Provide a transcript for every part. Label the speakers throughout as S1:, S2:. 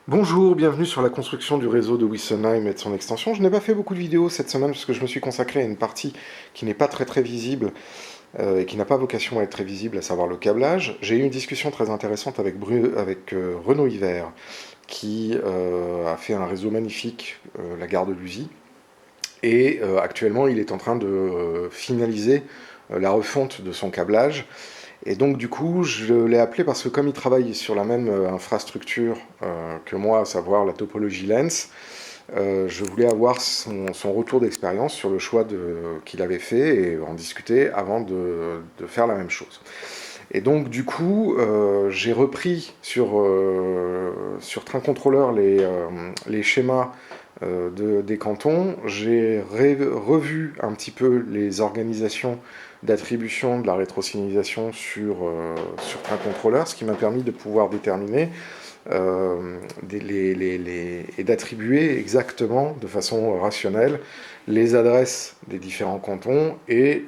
S1: Bonjour, bienvenue sur la construction du réseau de Wissenheim et de son extension. Je n'ai pas fait beaucoup de vidéos cette semaine parce que je me suis consacré à une partie qui n'est pas très visible et qui n'a pas vocation à être très visible, à savoir le câblage. J'ai eu une discussion très intéressante avec Renaud Hiver qui a fait un réseau magnifique, la gare de Luzy, et actuellement il est en train de finaliser la refonte de son câblage. Et donc du coup, je l'ai appelé parce que comme il travaille sur la même infrastructure que moi, à savoir la topologie Lens, je voulais avoir son retour d'expérience sur le choix qu'il avait fait et en discuter avant de faire la même chose. Et donc du coup, j'ai repris sur Train Controller les schémas des cantons. J'ai revu un petit peu les organisations d'attribution de la rétrosignalisation sur Train Controller, ce qui m'a permis de pouvoir déterminer et d'attribuer exactement, de façon rationnelle, les adresses des différents cantons et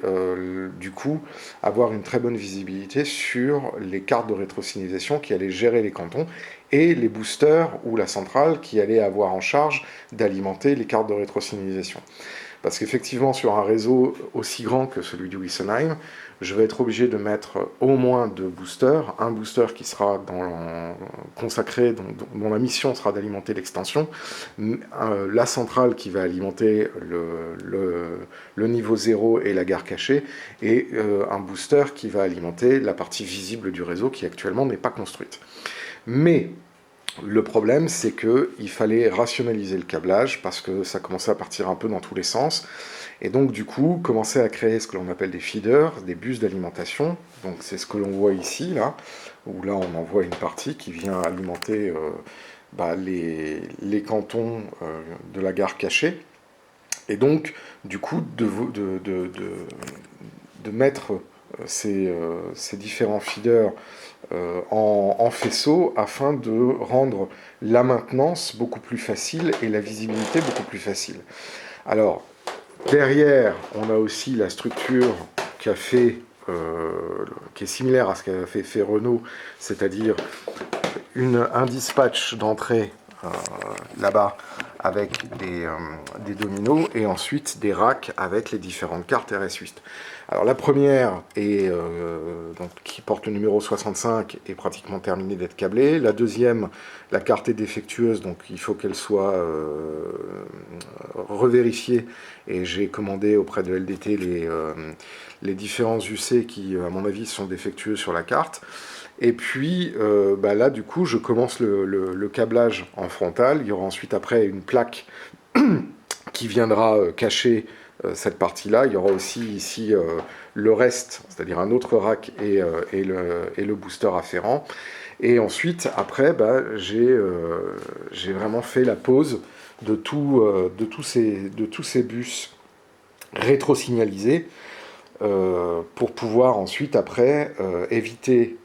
S1: du coup avoir une très bonne visibilité sur les cartes de rétrosignalisation qui allaient gérer les cantons et les boosters ou la centrale qui allait avoir en charge d'alimenter les cartes de rétrosignalisation. Parce qu'effectivement, sur un réseau aussi grand que celui du Wissenheim, je vais être obligé de mettre au moins deux boosters. Un booster qui sera consacré, dont la mission sera d'alimenter l'extension. La centrale qui va alimenter le niveau 0 et la gare cachée. Et un booster qui va alimenter la partie visible du réseau qui actuellement n'est pas construite. Mais le problème, c'est qu'il fallait rationaliser le câblage parce que ça commençait à partir un peu dans tous les sens. Et donc, du coup, commencer à créer ce que l'on appelle des feeders, des bus d'alimentation. Donc, c'est ce que l'on voit ici, là, où là, on en voit une partie qui vient alimenter les cantons de la gare cachée. Et donc, du coup, de mettre ces différents feeders en faisceau afin de rendre la maintenance beaucoup plus facile et la visibilité beaucoup plus facile. Alors, derrière, on a aussi la structure qu'a fait, qui est similaire à ce qu'a fait Renault, c'est-à-dire un dispatch d'entrée là-bas avec des dominos et ensuite des racks avec les différentes cartes RS8. Alors la première donc, qui porte le numéro 65 est pratiquement terminée d'être câblée. La deuxième, la carte est défectueuse, donc il faut qu'elle soit revérifiée. Et j'ai commandé auprès de LDT les différents UC qui, à mon avis, sont défectueux sur la carte. Et puis là, du coup, je commence le câblage en frontal. Il y aura ensuite après une plaque qui viendra cacher cette partie-là. Il y aura aussi ici le reste, c'est-à-dire un autre rack et le booster afférent. Et ensuite, après, j'ai vraiment fait la pose de tous ces bus rétro-signalisés pour pouvoir ensuite, après, éviter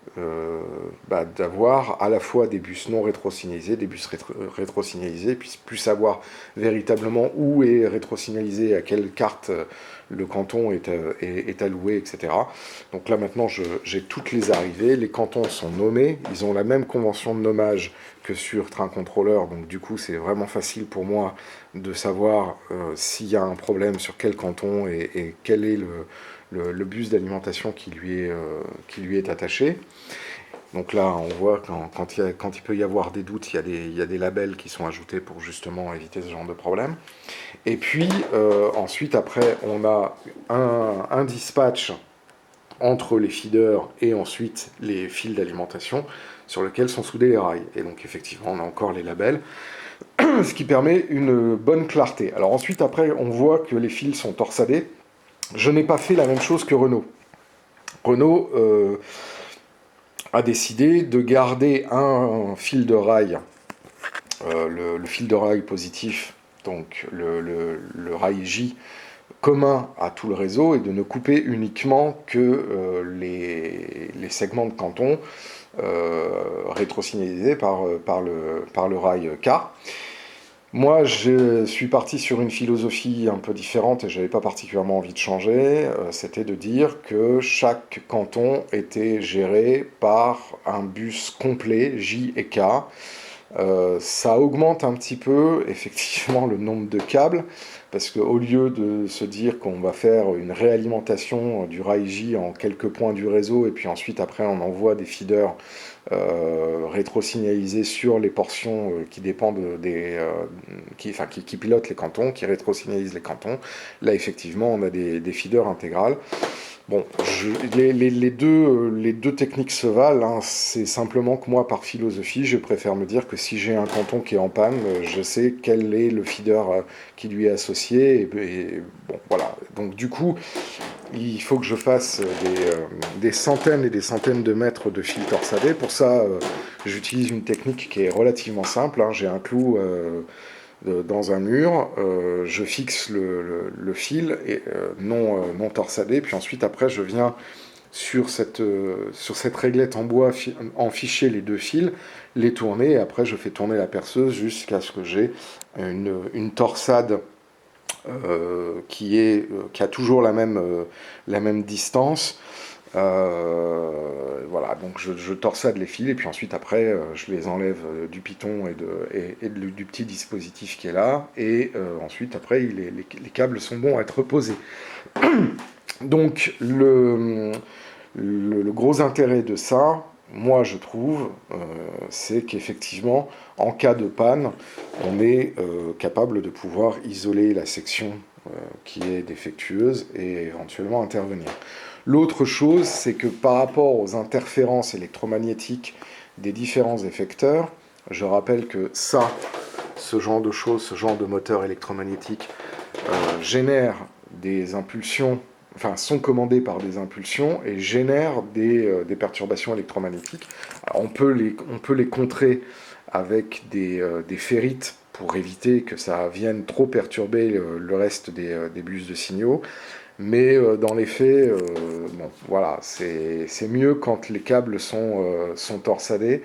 S1: d'avoir à la fois des bus non rétrosignalisés, des bus rétrosignalisés, puis plus savoir véritablement où est rétrosignalisé, à quelle carte le canton est alloué, etc. Donc là maintenant j'ai toutes les arrivées, les cantons sont nommés, ils ont la même convention de nommage que sur Train Controller, donc du coup c'est vraiment facile pour moi de savoir s'il y a un problème sur quel canton et quel est le bus d'alimentation qui lui est attaché. Donc là, on voit quand il peut y avoir des doutes, il y a des labels qui sont ajoutés pour justement éviter ce genre de problème. Et puis ensuite, après, on a un dispatch entre les feeders et ensuite les fils d'alimentation sur lesquels sont soudés les rails. Et donc effectivement, on a encore les labels, ce qui permet une bonne clarté. Alors ensuite, après, on voit que les fils sont torsadés. Je n'ai pas fait la même chose que Renault. Renault a décidé de garder un fil de rail, le fil de rail positif, donc le rail J, commun à tout le réseau, et de ne couper uniquement que les segments de canton rétrosignalisés par le rail K. Moi, je suis parti sur une philosophie un peu différente et je n'avais pas particulièrement envie de changer. C'était de dire que chaque canton était géré par un bus complet, J et K, Ça augmente un petit peu, effectivement, le nombre de câbles, parce qu'au lieu de se dire qu'on va faire une réalimentation du RAIJ en quelques points du réseau, et puis ensuite, après, on envoie des feeders rétro-signalisés sur les portions qui dépendent qui pilotent les cantons, qui rétro-signalisent les cantons, là, effectivement, on a des feeders intégrales. Bon, les deux techniques se valent, hein. C'est simplement que moi, par philosophie, je préfère me dire que si j'ai un canton qui est en panne, je sais quel est le feeder qui lui est associé. Et bon, voilà. Donc du coup, il faut que je fasse des centaines et des centaines de mètres de fil torsadé. Pour ça, j'utilise une technique qui est relativement simple, hein. J'ai un clou dans un mur, je fixe le fil non torsadé, puis ensuite après je viens sur cette réglette en bois enficher les deux fils, les tourner, et après je fais tourner la perceuse jusqu'à ce que j'ai une torsade qui a toujours la même distance. Voilà, donc je torsade les fils et puis ensuite après je les enlève du piton du petit dispositif qui est là et ensuite après les câbles sont bons à être posés. Donc le gros intérêt de ça, moi je trouve, c'est qu'effectivement en cas de panne, on est capable de pouvoir isoler la section qui est défectueuse et éventuellement intervenir. L'autre chose, c'est que par rapport aux interférences électromagnétiques des différents effecteurs, je rappelle que ce genre de choses, ce genre de moteur électromagnétique génère des impulsions, enfin sont commandés par des impulsions et génèrent des perturbations électromagnétiques. Alors, on peut les contrer avec des ferrites pour éviter que ça vienne trop perturber le reste des bus de signaux. Mais dans les faits, bon, voilà, c'est mieux quand les câbles sont torsadés,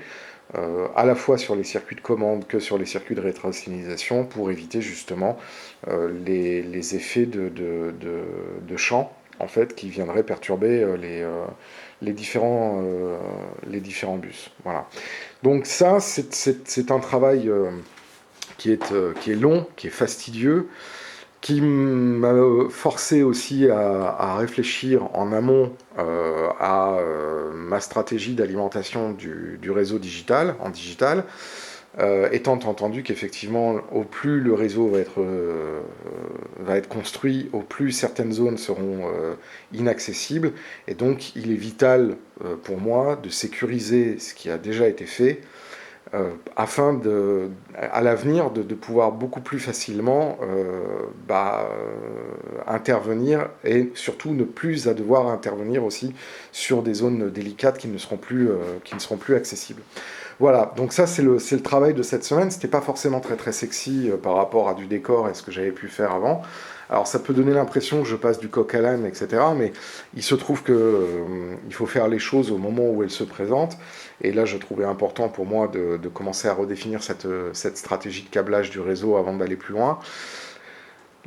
S1: à la fois sur les circuits de commande que sur les circuits de rétro-signalisation, pour éviter justement les effets de champ, en fait, qui viendraient perturber les différents bus. Voilà. Donc ça, c'est un travail qui est long, qui est fastidieux, qui m'a forcé aussi à réfléchir en amont à ma stratégie d'alimentation du réseau digital, en digital, étant entendu qu'effectivement, au plus le réseau va être construit, au plus certaines zones seront inaccessibles, et donc il est vital pour moi de sécuriser ce qui a déjà été fait, afin à l'avenir de pouvoir beaucoup plus facilement intervenir et surtout ne plus à devoir intervenir aussi sur des zones délicates qui ne seront plus accessibles. Voilà, donc ça c'est le travail de cette semaine. C'était pas forcément très très sexy par rapport à du décor et ce que j'avais pu faire avant. Alors ça peut donner l'impression que je passe du coq à l'âne, etc. Mais il se trouve que il faut faire les choses au moment où elles se présentent. Et là, je trouvais important pour moi de commencer à redéfinir cette stratégie de câblage du réseau avant d'aller plus loin.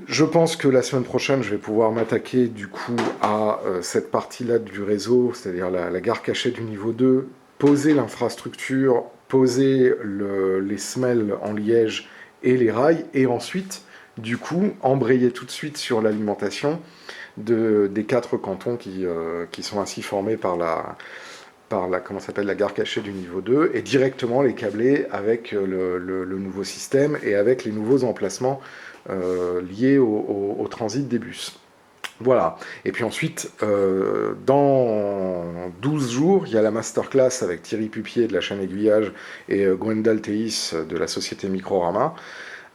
S1: Je pense que la semaine prochaine, je vais pouvoir m'attaquer du coup à cette partie-là du réseau, c'est-à-dire la gare cachée du niveau 2, poser l'infrastructure, poser les semelles en liège et les rails, et ensuite, du coup, embrayer tout de suite sur l'alimentation des 4 cantons qui sont ainsi formés par la gare cachée du niveau 2, et directement les câbler avec le nouveau système et avec les nouveaux emplacements liés au transit des bus. Voilà. Et puis ensuite, dans 12 jours, il y a la masterclass avec Thierry Pupier de la chaîne Aiguillage et Gwendal Théis de la société Microrama.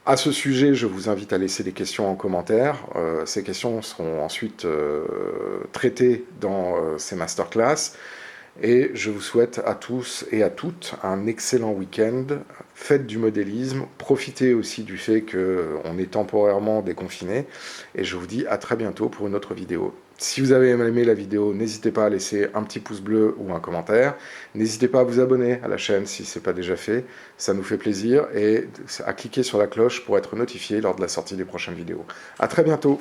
S1: À ce sujet, je vous invite à laisser des questions en commentaire. Ces questions seront ensuite traitées dans ces masterclass. Et je vous souhaite à tous et à toutes un excellent week-end. Faites du modélisme, profitez aussi du fait qu'on est temporairement déconfiné. Et je vous dis à très bientôt pour une autre vidéo. Si vous avez aimé la vidéo, n'hésitez pas à laisser un petit pouce bleu ou un commentaire. N'hésitez pas à vous abonner à la chaîne si ce n'est pas déjà fait. Ça nous fait plaisir. Et à cliquer sur la cloche pour être notifié lors de la sortie des prochaines vidéos. À très bientôt.